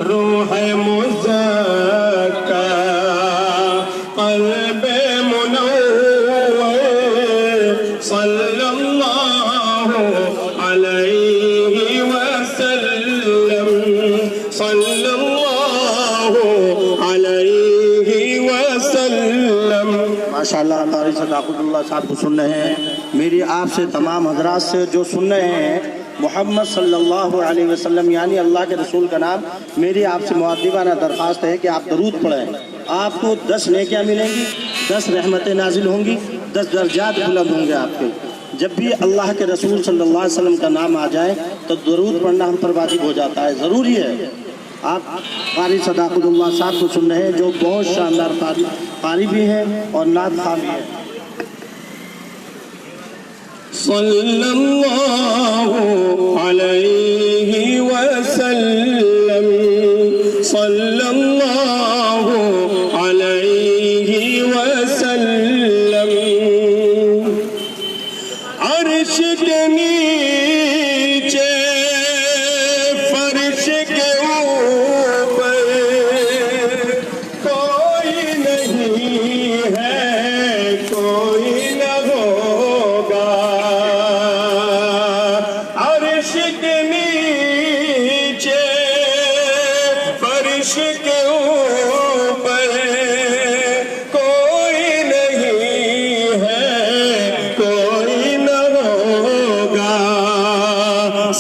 روح مزکا قلب منور صلی اللہ علیہ وسلم صلی اللہ علیہ وسلم. ماشاءاللہ قاری صداقت اللہ صاحب کو سن رہے ہیں. میری آپ سے تمام حضرات سے جو سن رہے ہیں محمد صلی اللہ علیہ وسلم یعنی اللہ کے رسول کا نام، میری آپ سے مؤدبانہ درخواست ہے کہ آپ درود پڑھیں. آپ کو 10 نیکیاں ملیں گی، 10 رحمتیں نازل ہوں گی، 10 درجات بلند ہوں گے آپ کے. جب بھی اللہ کے رسول صلی اللہ علیہ وسلم کا نام آ جائے تو درود پڑھنا ہم پر واجب ہو جاتا ہے، ضروری ہے. آپ قاری صداقت اللہ صاحب کو سن رہے ہیں جو بہت شاندار قاری بھی ہیں اور نعت خواں بھی ہیں. صلی اللہ علیہ وسلم صلی اللہ علیہ وسلم. عرش کے نیچے فرش کے اوپر کوئی نہیں ہے، کوئی نہ ہوگا. عرش کے نیچے فرش کے اوپر کوئی نہیں ہے، کوئی نہ ہوگا.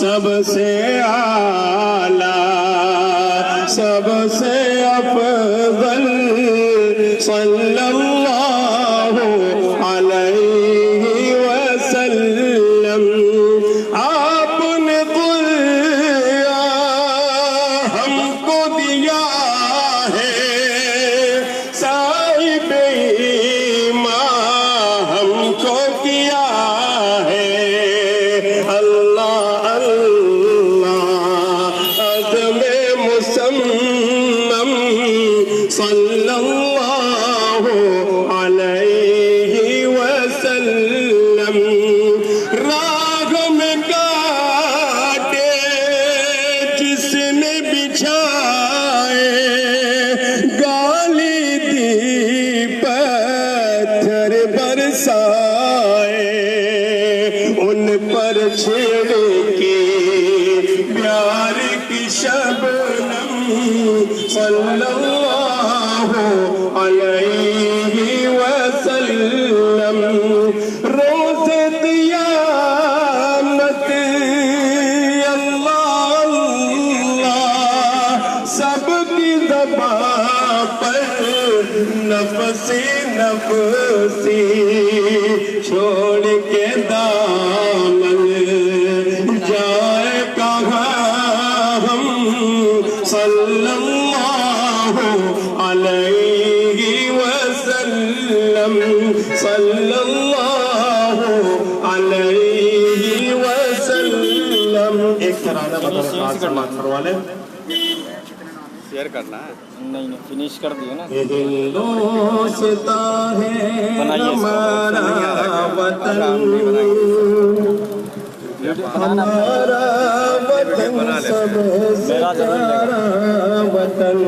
سب سے اعلیٰ سب سے افضل صلی اللہ علیہ وسلم. آپ نے قرآن ہم کو دیا ہے، صاحب ایمان ہم کو کیا ہے. اللہ اللہ عزم مسمم صلی اللہ علیہ وسلم. راگ میں کاٹے جس نے بچھائے، گالی دی پتھر برسائے. ان پر چھڑکی پیار کی شبنم صلی اللہ علیہ وسلم. روز قیامت اللہ اللہ سب کی زبان پر نفسی نفسی چھوڑ کے دامن جائے کہاں ہم صلی اللہ علیہ وسلم صلی اللہ علیہ وسلم. ایک ترانہ بتا والے شیئر کرنا ہے. نہیں فنش کر دیے نا. یہ ہندوستان ہے ہمارا وطن، ہمارا وطن سب سے پیارا وطن.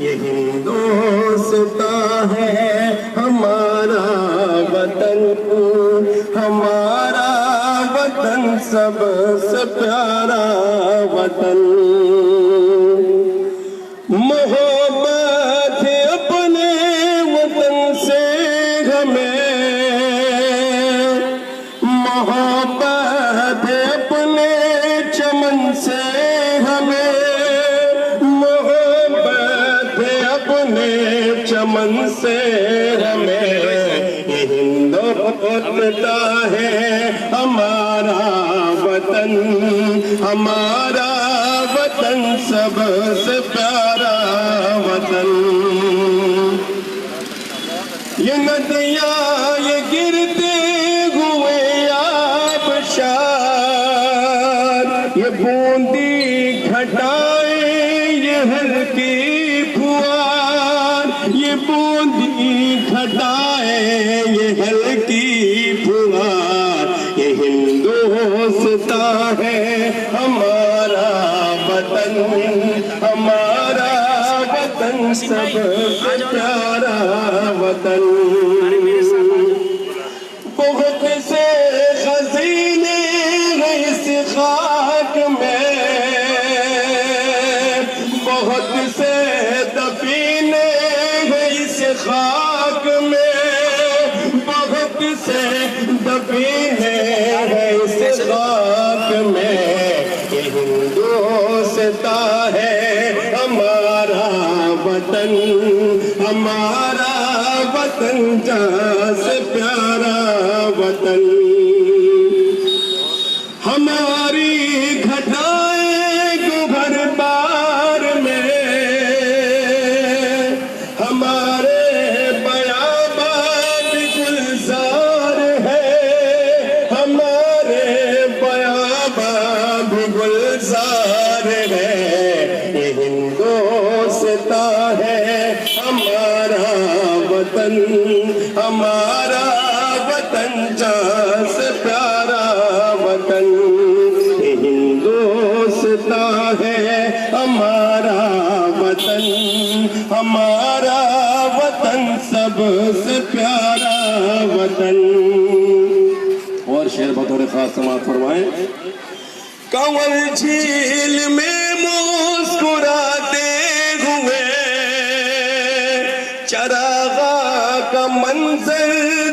یہ ہندوستان ہے ہمارا وطن، ہمارا وطن سب سے پیارا وطن. محبت ہے اپنے وطن سے ہمیں، محبت ہے اپنے چمن سے ہمیں، محبت ہے اپنے چمن سے ہمیں. یہ ہندوستان ہے ہمارا وطن، ہمارا وطن سب سے پیارا وطن. یہ ندیاں یہ گرتے ہوئے آبشار، یہ بوندی گھٹائیں یہ ہلکی پھوار، یہ بوندی گھٹائیں یہ ہلکی پھوار. یہ ہندوستان ہے ہمارا وطن ہمارا وطن سب سے پیارا وطن بہت سے خزینے ہیں اس خاک میں بہت سے دفینے ہیں اس خاک میں بہت سے دفینے ہیں اس خاک میں یہ ہندوستاں ہے ہمارا وطن ہمارا وطن جہاں سے پیارا وطن ہماری گھٹائیں گوہر بار میں ہمارے بیابان گلزار ہے ہمارے بیابان گلزار ہے یہ ہندوستاں ہے ہمارا وطن ہمارا وطن جہاں سے پیارا وطن یہ ہندوستاں ہے ہمارا وطن ہمارا وطن سب سے پیارا وطن اور شعر بطور خاص سماعت فرمائیں کنول جھیل میں مسکراتے ہوئے چراغاں کا منظر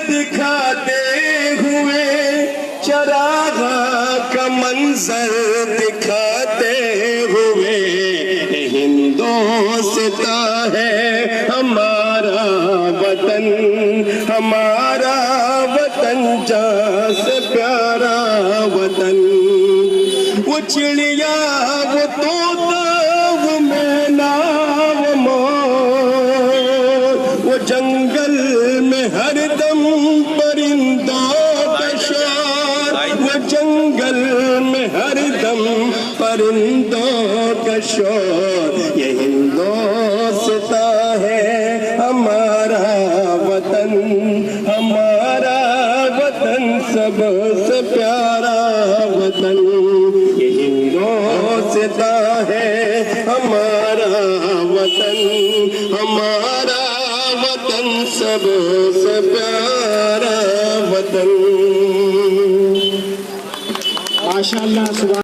دکھاتے ہوئے چراغاں کا منظر دکھاتے ہوئے ہندوستاں ہے ہمارا وطن ہمارا وطن جہاں سے پیارا وطن وہ چڑیا وہ طوطا وہ مینا وہ مور وہ جنگل میں ہر دم پرندوں کا شور وہ جنگل میں ہر دم پرندوں کا شور یہ ہندوستاں ہے ہمارا وطن ہمارا وطن سب سے پیارا وطن یہ ہندوستاں ہے ہمارا وطن ہمارا وطن سب سے پیارا وطن ماشاءاللہ